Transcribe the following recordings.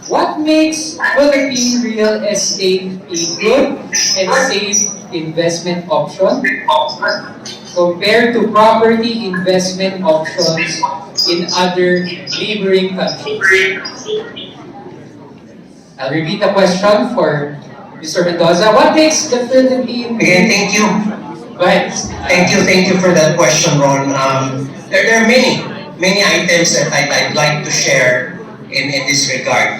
What makes Philippine real estate a good and safe investment option compared to property investment options in other neighboring countries? I'll repeat the question for Mr. Mendoza. What makes the Philippine... Again, thank you. Go ahead. Thank you for that question, Ron. There are many items that I'd like to share in this regard.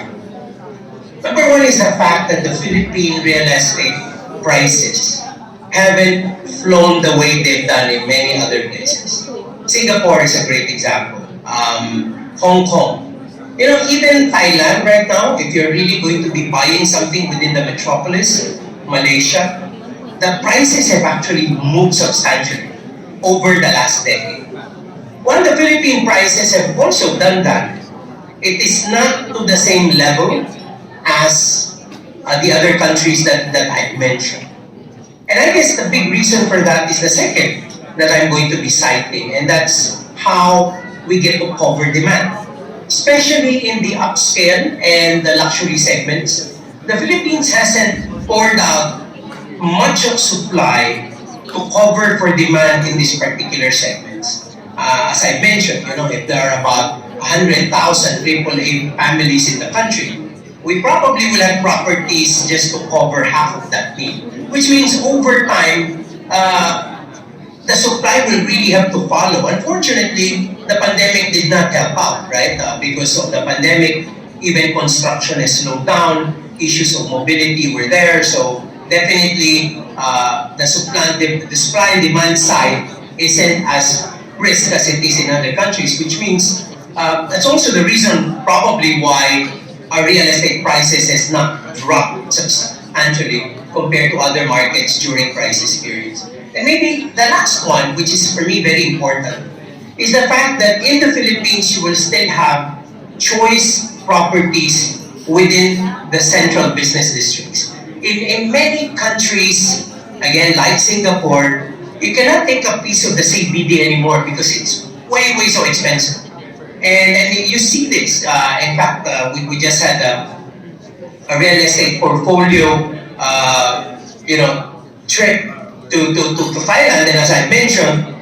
Number one is the fact that the Philippine real estate prices haven't flown the way they've done in many other places. Singapore is a great example. Hong Kong. You know, even Thailand right now, if you're really going to be buying something within the metropolis, Malaysia, the prices have actually moved substantially over the last decade. While the Philippine prices have also done that, it is not to the same level as the other countries that I've mentioned. And I guess the big reason for that is the second that I'm going to be citing, and that's how we get to cover demand. Especially in the upscale and the luxury segments, the Philippines hasn't poured out much of supply to cover for demand in these particular segments. As I mentioned, you know, if there are about 100,000 AAA families in the country, we probably will have properties just to cover half of that need. Which means over time, the supply will really have to follow. Unfortunately, the pandemic did not help out, right? Because of the pandemic, even construction has slowed down, issues of mobility were there, so definitely the supply and demand side isn't as brisk as it is in other countries, which means that's also the reason probably why our real estate prices has not dropped substantially compared to other markets during crisis periods. And maybe the last one, which is for me very important, is the fact that in the Philippines you will still have choice properties within the central business districts. In many countries, again like Singapore, you cannot take a piece of the CBD anymore because it's way so expensive. And you see this. In fact, we just had a real estate portfolio, trip to Thailand, and as I mentioned,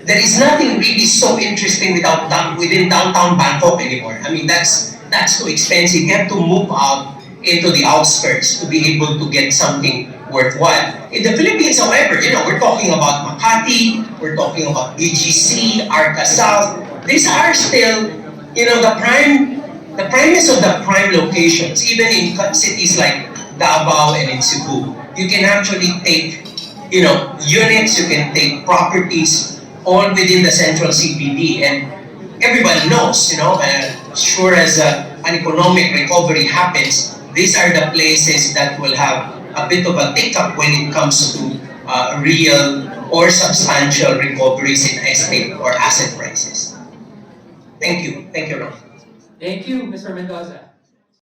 there is nothing really so interesting within downtown Bangkok anymore. I mean, that's too expensive. You have to move out into the outskirts to be able to get something worthwhile. In the Philippines, however, you know, we're talking about Makati, we're talking about BGC, Arca South. These are still, you know, the primest of the prime locations. Even in cities like Davao and in Cebu, you can actually take, you know, units, you can take properties all within the central CBD, and everybody knows, you know, sure as an economic recovery happens, these are the places that will have a bit of a hiccup when it comes to real or substantial recoveries in estate or asset prices. Thank you, Ron. Thank you, Mr. Mendoza.